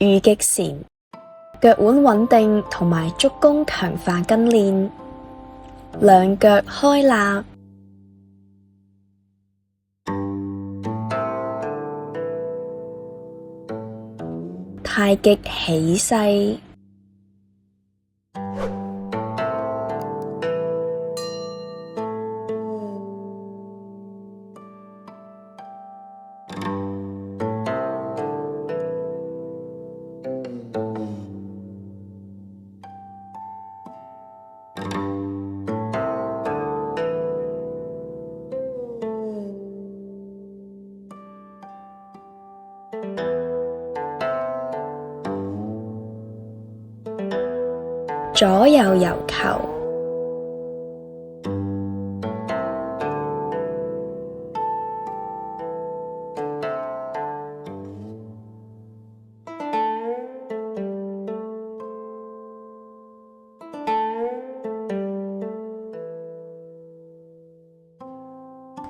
預極禪，腳腕穩定同埋足弓強化筋練，兩腳開立，太極起勢，左右游球，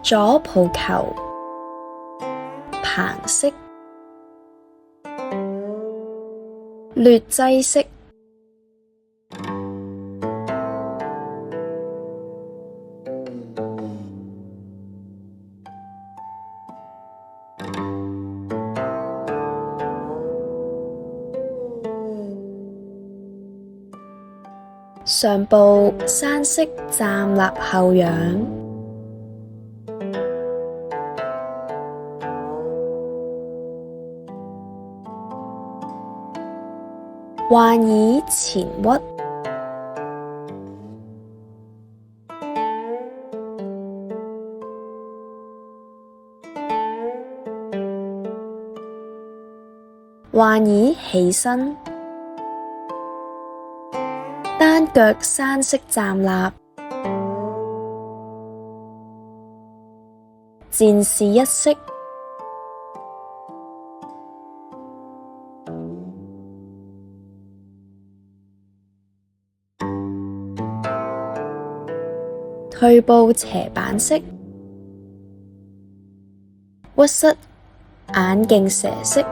左抱球，棚式，劣擠式，上步山式站立後仰，患椅前屈，患椅起身，單腳山式站立，戰士一式，退步斜板式，屈膝眼鏡蛇式，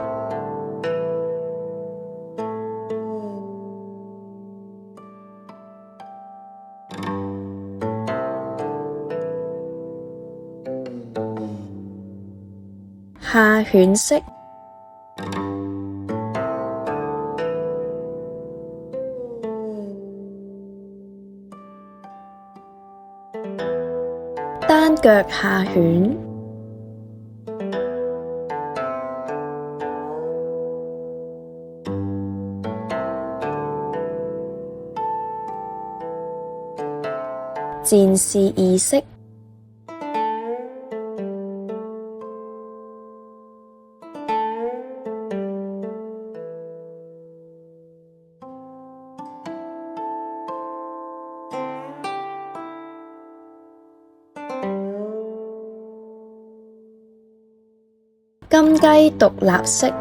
下犬式，單腳下犬，戰士二式，金雞獨立式，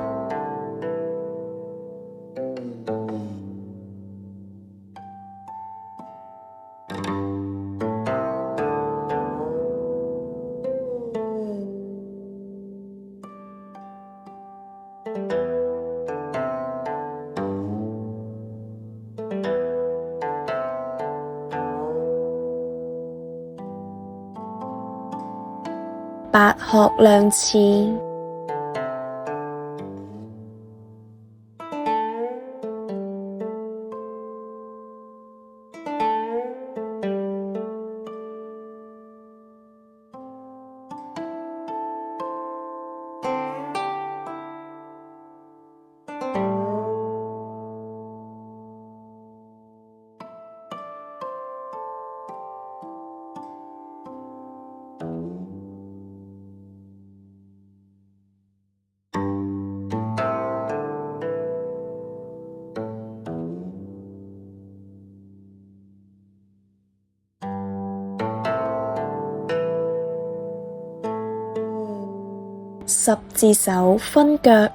白鶴亮翅，十字手分腳，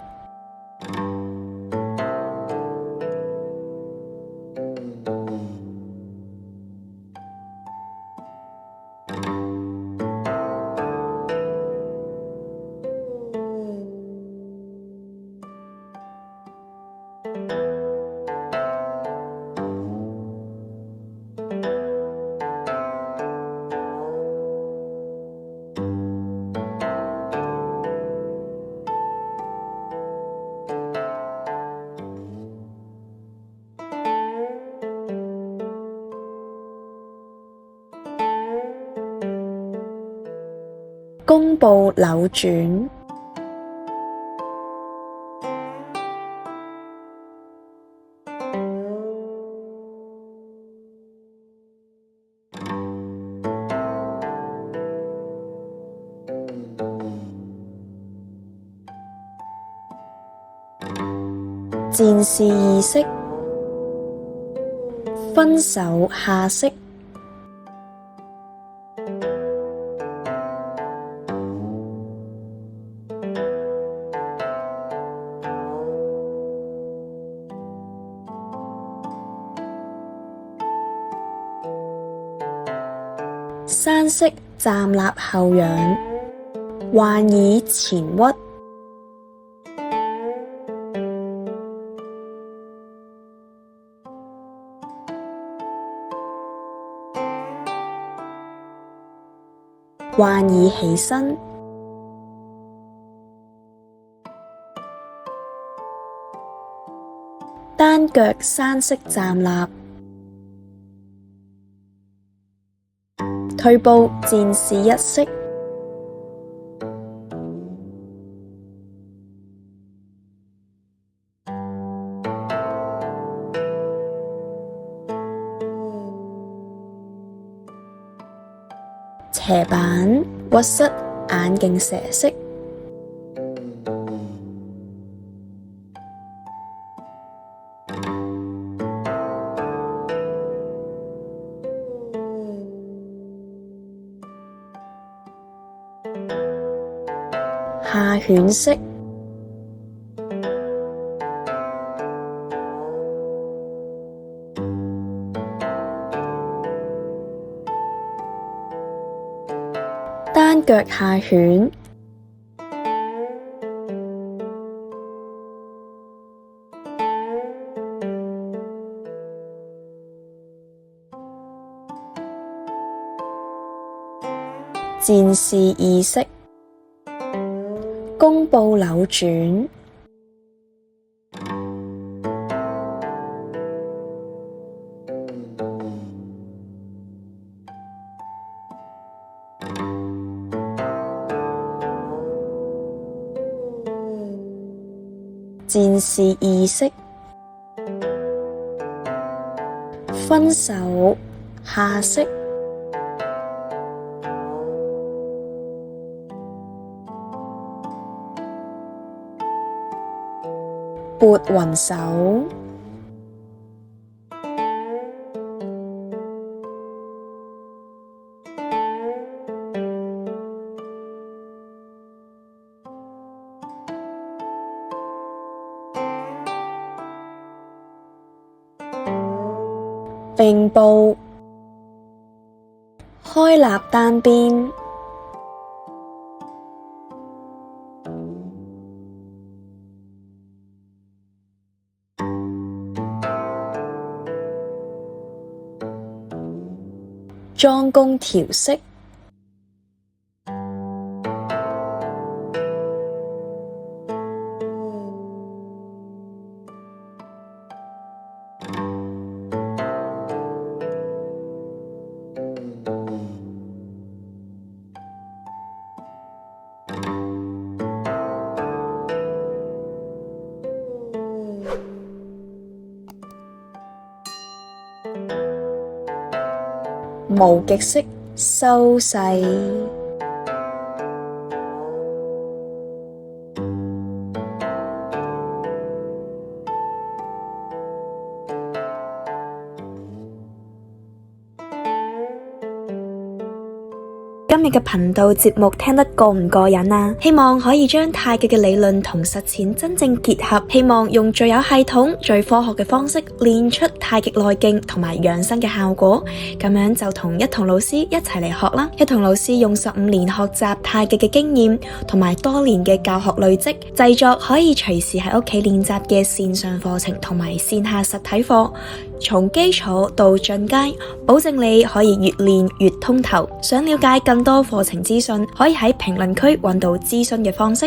弓步扭轉，戰士二式，分手下式，山式站立後仰，患以前屈，患以起身，單腳山式站立，退步戰士一式，斜板屈膝眼鏡蛇式，下犬式，單腳下犬，戰士二式，弓步扭轉，戰士二式，分手下式，撥雲手，並步，開立單邊，裝弓條式，無極式收勢，今日嘅頻道節目聽得過唔過癮啊？希望可以將太極嘅理論同實踐真正結合，希望用最有系統、最科學嘅方式練出太極內勁同埋養生嘅效果。咁樣就同一彤老師一齊嚟學啦。一彤老師用15年學習太極嘅經驗同埋多年嘅教學累積，製作可以隨時喺屋企練習嘅線上課程同埋線下實體課，從基礎到進階，保證你可以越練越通透。想了解更多課程資訊，可以喺評論區揾到諮詢嘅方式。